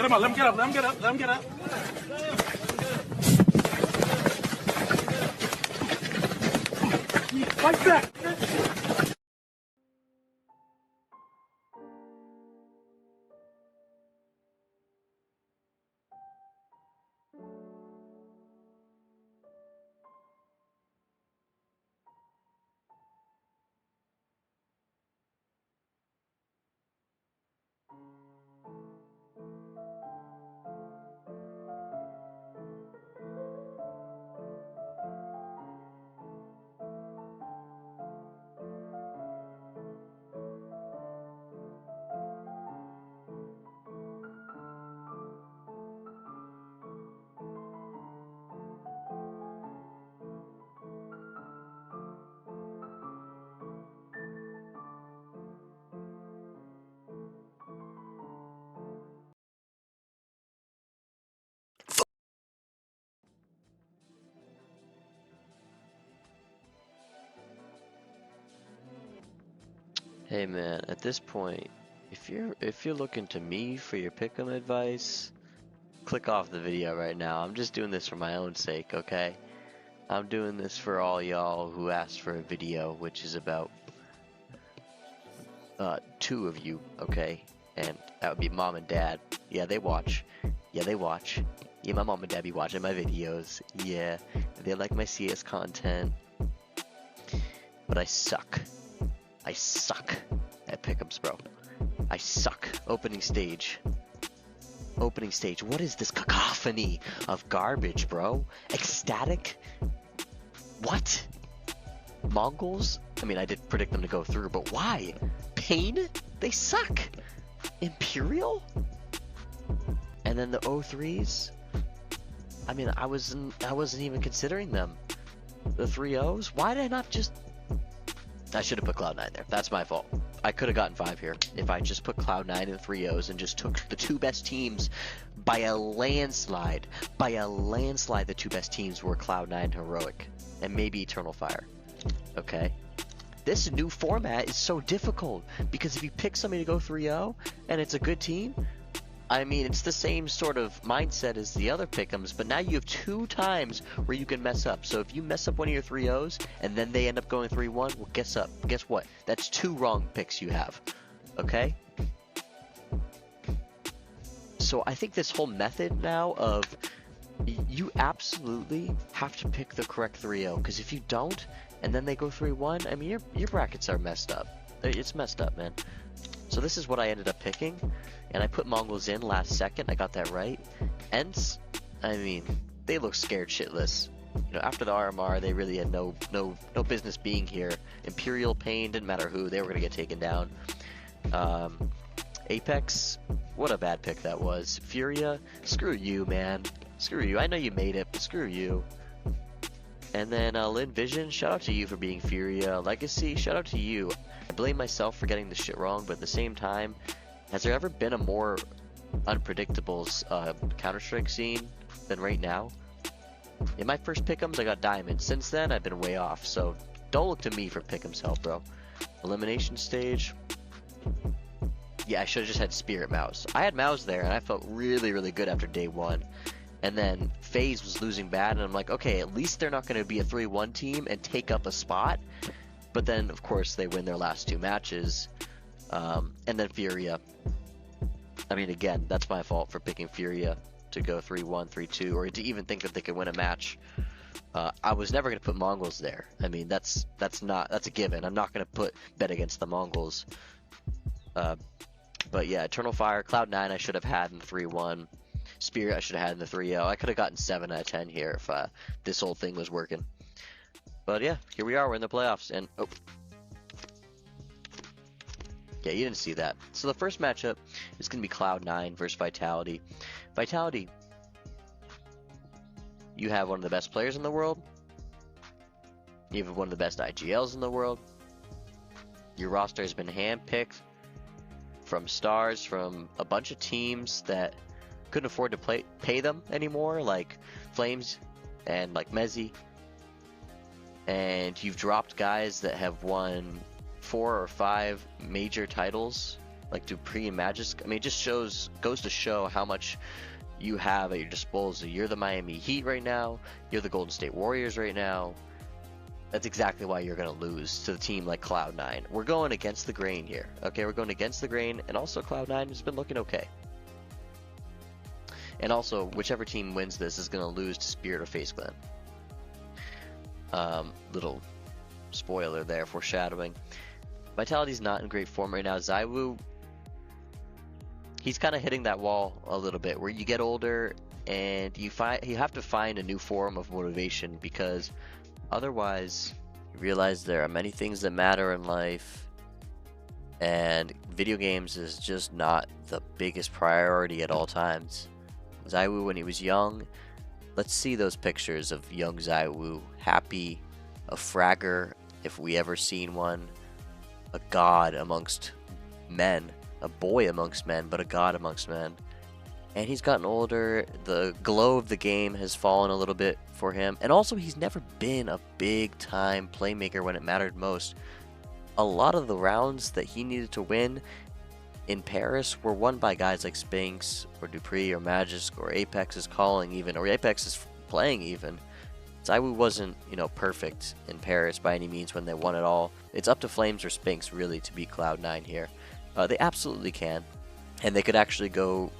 him up. Let him get up. Let him get up. Let him get up. Fight back. Hey man, at this point, if you're looking to me for your pick'em advice, click off the video right now. I'm just doing this for my own sake, okay? I'm doing this for all y'all who asked for a video, which is about 2 of you, okay? And that would be mom and dad. Yeah, they watch. Yeah, they watch. Yeah, my mom and dad be watching my videos. Yeah, they like my CS content. But I suck. I suck at pick'ems, bro. I suck. Opening stage. Opening stage. What is this cacophony of garbage, bro? Ecstatic? What? Mongols? I mean, I did predict them to go through, but why? Pain? They suck. Imperial? And then the O3s? I mean, I wasn't even considering them. The 3-0s? Why did I not just... I should have put Cloud9 there. That's my fault. I could have gotten 5 here if I just put Cloud9 and 3-0s and just took the 2 best teams by a landslide. By a landslide, the 2 best teams were Cloud9 and Heroic, and maybe Eternal Fire. Okay? This new format is so difficult because if you pick somebody to go 3-0 and it's a good team, I mean, it's the same sort of mindset as the other pick'ems, but now you have 2 times where you can mess up. So if you mess up one of your 3-0s and then they end up going 3-1, well, guess what? That's 2 wrong picks you have. Okay? So I think this whole method now of you absolutely have to pick the correct 3-0, because if you don't and then they go 3-1, I mean, your brackets are messed up. It's messed up, man. So this is what I ended up picking, and I put Mongols in last second. I got that right. Ents, I mean, they look scared shitless. You know, after the RMR, they really had no business being here. Imperial Pain, didn't matter who, they were gonna get taken down. Apex, what a bad pick that was. Furia, screw you, man. Screw you. I know you made it, but screw you. And then Lin Vision, shout out to you for being Furia. Legacy, shout out to you. I blame myself for getting this shit wrong, but at the same time, has there ever been a more unpredictable Counter-Strike scene than right now? In my first pick'ems, I got Diamond. Since then, I've been way off, so don't look to me for pick'ems help, bro. Elimination stage. Yeah, I should have just had Spirit Mouse. I had Mouse there, and I felt really, really good after day 1. And then FaZe was losing bad, and I'm like, okay, at least they're not going to be a 3-1 team and take up a spot. But then, of course, they win their last 2 matches. And then Furia. I mean, again, that's my fault for picking Furia to go 3-1, 3-2, or to even think that they could win a match. I was never going to put Mongols there. I mean, that's a given. I'm not going to bet against the Mongols. But yeah, Eternal Fire, Cloud9 I should have had in 3-1. Spirit I should have had in the 3-0. I could have gotten 7 out of 10 here if this whole thing was working. But yeah, here we are. We're in the playoffs, and oh, yeah, you didn't see that. So the first matchup is going to be Cloud9 versus Vitality. Vitality, you have one of the best players in the world. You have one of the best IGLs in the world. Your roster has been handpicked from stars from a bunch of teams that couldn't afford to pay them anymore, like Flames and like Mezzi. And you've dropped guys that have won 4 or 5 major titles like Dupree and Magisk. I mean, it just goes to show how much you have at your disposal. You're the Miami Heat right now. You're the Golden State Warriors right now. That's exactly why you're going to lose to the team like Cloud9. We're going against the grain here. Okay, we're going against the grain, and also Cloud9 has been looking okay. And also, whichever team wins this is going to lose to Spirit or FaZe Clan. Little spoiler there, foreshadowing. Vitality's not in great form right now. ZywOo, he's kind of hitting that wall a little bit, where you get older and you have to find a new form of motivation, because otherwise you realize there are many things that matter in life, and video games is just not the biggest priority at all times. ZywOo, when he was young, let's see those pictures of young ZywOo, happy, a fragger if we ever seen one, a god amongst men, a boy amongst men, but a god amongst men. And he's gotten older, the glow of the game has fallen a little bit for him, and also he's never been a big time playmaker when it mattered most. A lot of the rounds that he needed to win in Paris were won by guys like Spinks or Dupree or Magisk or Apex is calling even, or Apex is playing even. ZywOo wasn't, perfect in Paris by any means when they won it all. It's up to Flames or Spinks really to beat Cloud9 here. They absolutely can, and they could actually go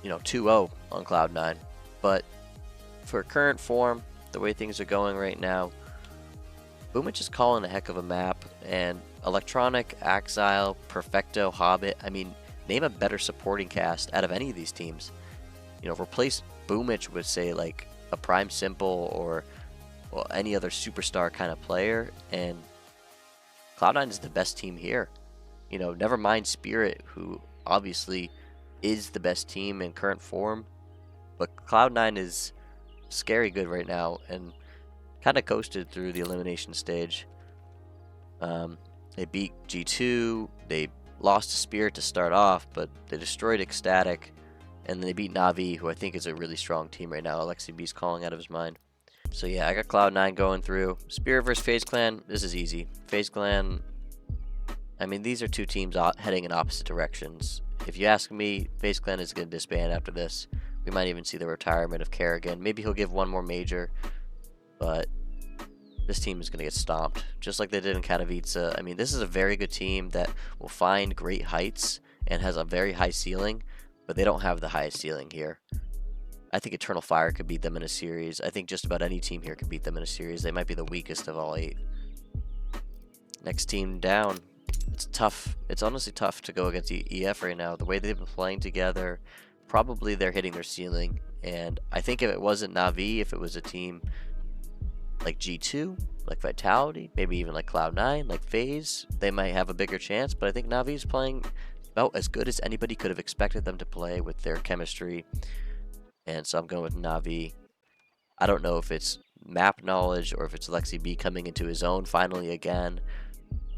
2-0 on Cloud9, but for current form, the way things are going right now, Boomich is calling a heck of a map, and Electronic, Axile, Perfecto, Hobbit, I mean, name a better supporting cast out of any of these teams. Replace Boomich with, say, like a Prime Simple or any other superstar kind of player, and Cloud9 is the best team here. Never mind Spirit, who obviously is the best team in current form, but Cloud9 is scary good right now and kind of coasted through the elimination stage. They beat G2, they lost to Spirit to start off, but they destroyed Ecstatic, and they beat Na'Vi, who I think is a really strong team right now. Alexi B's calling out of his mind. So yeah, I got Cloud9 going through. Spirit versus FaZe Clan, this is easy. FaZe Clan, I mean, these are two teams heading in opposite directions. If you ask me, FaZe Clan is going to disband after this. We might even see the retirement of Kerrigan. Maybe he'll give one more major, but this team is going to get stomped, just like they did in Katowice. I mean, this is a very good team that will find great heights and has a very high ceiling, but they don't have the highest ceiling here. I think Eternal Fire could beat them in a series. I think just about any team here could beat them in a series. They might be the weakest of all 8. Next team down. It's tough. It's honestly tough to go against EF right now. The way they've been playing together, probably they're hitting their ceiling. And I think if it wasn't Na'Vi, if it was a team like G2, like Vitality, maybe even like Cloud9, like FaZe, they might have a bigger chance. But I think Na'Vi is playing about as good as anybody could have expected them to play with their chemistry. And so I'm going with Na'Vi. I don't know if it's map knowledge or if it's Alexi B coming into his own finally again.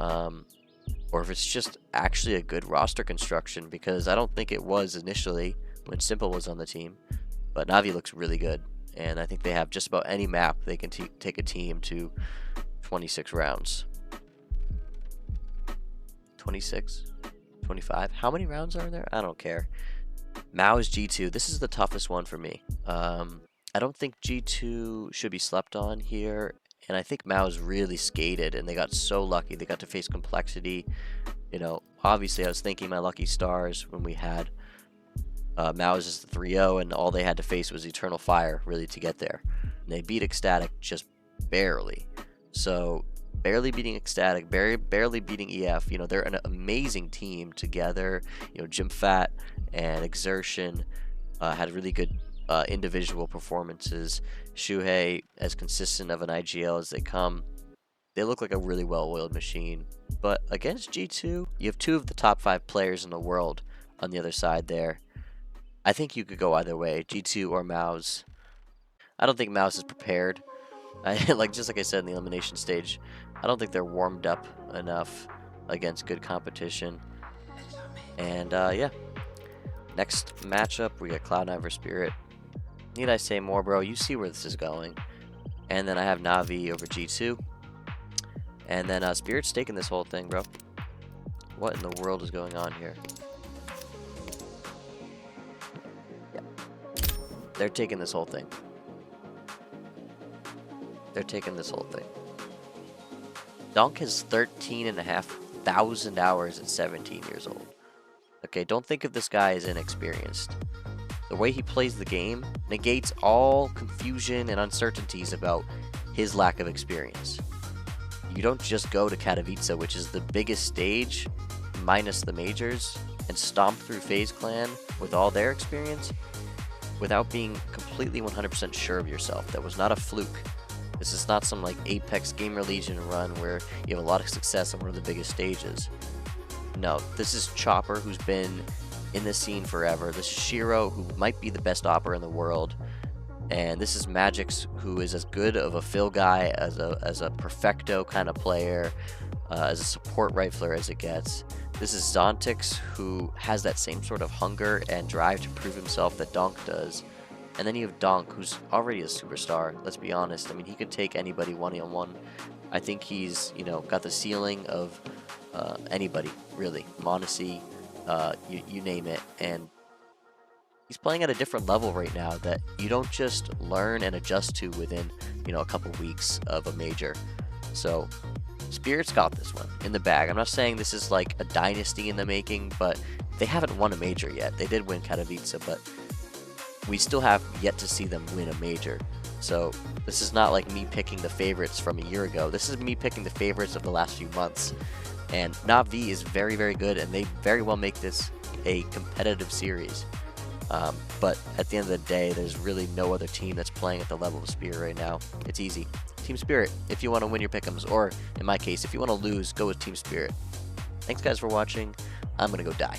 Or if it's just actually a good roster construction, because I don't think it was initially when Simple was on the team. But Na'Vi looks really good, and I think they have just about any map they can take a team to 26 rounds. 26? 25? How many rounds are there? I don't care. Mao's G2. This is the toughest one for me. I don't think G2 should be slept on here. And I think Mao's really skated, and they got so lucky. They got to face Complexity. Obviously I was thinking my lucky stars when we had Mao's as the 3-0, and all they had to face was Eternal Fire, really, to get there. And they beat Ecstatic just barely. So, barely beating Ecstatic, barely beating EF. They're an amazing team together. Jim Fat and Exertion had really good individual performances. Shuhei, as consistent of an IGL as they come. They look like a really well-oiled machine. But against G2, you have 2 of the top 5 players in the world on the other side there. I think you could go either way, G2 or Mao's. I don't think Mao's is prepared. Just like I said in the elimination stage, I don't think they're warmed up enough against good competition. And yeah, next matchup, we got Cloud9 vs Spirit. Need I say more, bro? You see where this is going. And then I have Na'Vi over G2. And then Spirit's taking this whole thing, bro. What in the world is going on here? They're taking this whole thing. They're taking this whole thing. Donk has 13,500 hours at 17 years old. Okay, don't think of this guy as inexperienced. The way he plays the game negates all confusion and uncertainties about his lack of experience. You don't just go to Katowice, which is the biggest stage, minus the majors, and stomp through FaZe Clan with all their experience without being completely 100% sure of yourself. That was not a fluke. This is not some like Apex Gamer Legion run where you have a lot of success on one of the biggest stages. No, this is Chopper, who's been in this scene forever. This is Shiro, who might be the best opper in the world. And this is Magix, who is as good of a fill guy as a perfecto kind of player, as a support rifler as it gets. This is Zontix, who has that same sort of hunger and drive to prove himself that Donk does. And then you have Donk, who's already a superstar, let's be honest. I mean, he could take anybody one-on-one. I think he's, you know, got the ceiling of anybody, really. Monacy, you name it. And he's playing at a different level right now that you don't just learn and adjust to within, you know, a couple weeks of a major. So Spirit's got this one in the bag. I'm not saying this is like a dynasty in the making, but they haven't won a major yet. They did win Katowice, but we still have yet to see them win a major. So this is not like me picking the favorites from a year ago. This is me picking the favorites of the last few months. And Na'Vi is very, very good, and they very well make this a competitive series. But at the end of the day, there's really no other team that's playing at the level of Spirit right now. It's easy. Team Spirit, if you want to win your pick'ems, or in my case, if you want to lose, go with Team Spirit. Thanks guys for watching. I'm gonna go die.